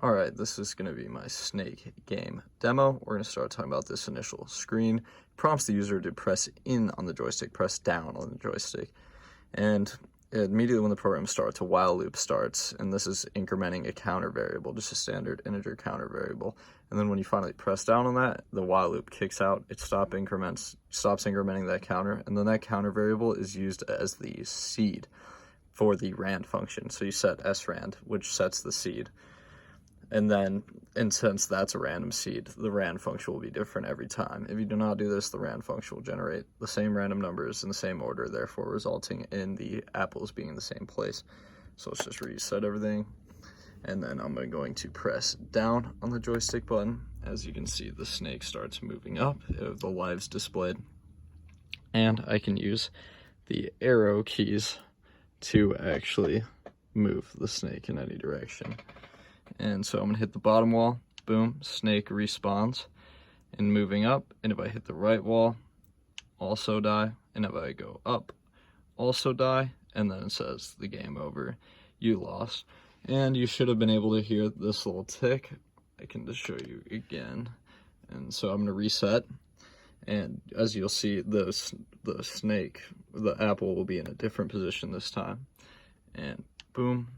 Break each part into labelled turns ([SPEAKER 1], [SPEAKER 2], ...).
[SPEAKER 1] Alright, this is going to be my snake game demo. We're going to start talking about this initial screen. It prompts the user to press in on the joystick, press down on the joystick. And immediately when the program starts, a while loop starts, and this is incrementing a counter variable, just a standard integer counter variable. And then when you finally press down on that, the while loop kicks out, it stops incrementing that counter, and then that counter variable is used as the seed for the rand function. So you set srand, which sets the seed. And then, and since that's a random seed, the rand function will be different every time. If you do not do this, the rand function will generate the same random numbers in the same order, therefore resulting in the apples being in the same place. So let's just reset everything. And then I'm going to press down on the joystick button. As you can see, the snake starts moving up, the lives displayed. And I can use the arrow keys to actually move the snake in any direction. And so I'm gonna hit the bottom wall, boom, snake respawns, and moving up, and if I hit the right wall, also die, and if I go up, also die, and then it says the game over, you lost. And you should have been able to hear this little tick. I can just show you again. And so I'm gonna reset, and as you'll see, the snake, the apple will be in a different position this time. And boom,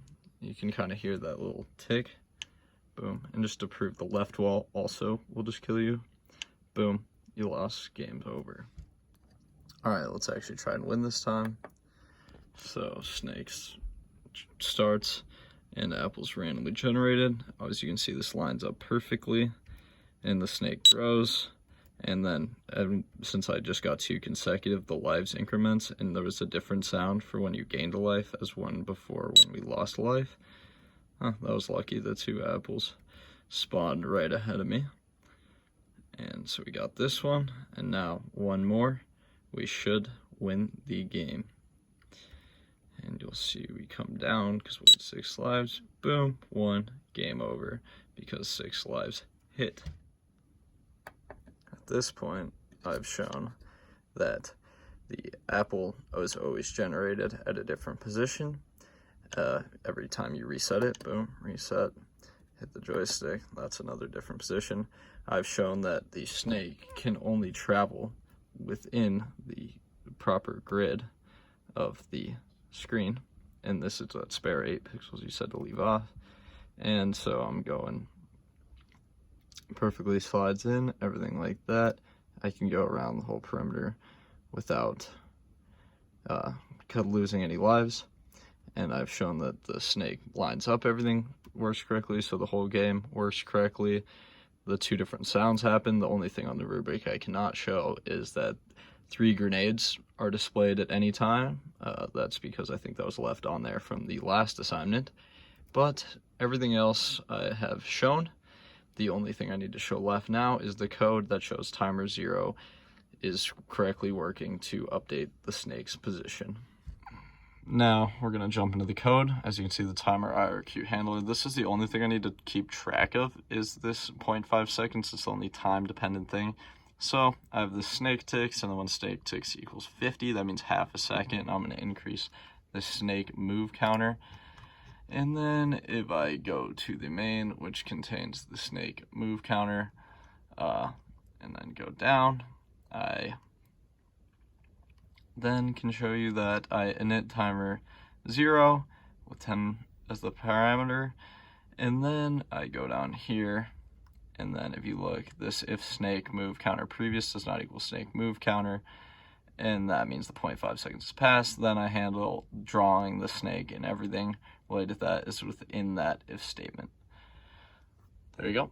[SPEAKER 1] you can kind of hear that little tick. Boom. And just to prove the left wall also will just kill you. Boom. You lost. Game's over. Alright, let's actually try and win this time. So, snakes starts, and apples randomly generated. As you can see, this lines up perfectly. And the snake grows. And then, since I just got 2 consecutive, the lives increments, and there was a different sound for when you gained a life as one before when we lost a life. Huh, that was lucky, the 2 apples spawned right ahead of me. And so we got this one, and now one more. We should win the game. And you'll see we come down because we had 6 lives. Boom, 1, game over, because 6 lives hit. At this point, I've shown that the apple was always generated at a different position. Every time you reset it, boom, reset, hit the joystick, that's another different position. I've shown that the snake can only travel within the proper grid of the screen, and this is that spare 8 pixels you said to leave off. And so I'm going perfectly slides in, everything like that. I can go around the whole perimeter without losing any lives. And I've shown that the snake lines up, everything works correctly, so the whole game works correctly. The 2 different sounds happen. The only thing on the rubric I cannot show is that 3 grenades are displayed at any time. That's because I think that was left on there from the last assignment. But everything else I have shown. The only thing I need to show left now is the code that shows timer 0 is correctly working to update the snake's position. Now we're going to jump into the code. As you can see, the timer IRQ handler. This is the only thing I need to keep track of, is this 0.5 seconds. It's the only time dependent thing. So I have the snake ticks, and then when snake ticks equals 50, that means half a second. I'm going to increase the snake move counter. And then if I go to the main, which contains the snake move counter, and then go down, I then can show you that I init timer 0 with 10 as the parameter, and then I go down here, and then if you look, this if snake move counter previous does not equal snake move counter, and that means the 0.5 seconds has passed. Then I handle drawing the snake, and everything related to that is within that if statement. There you go.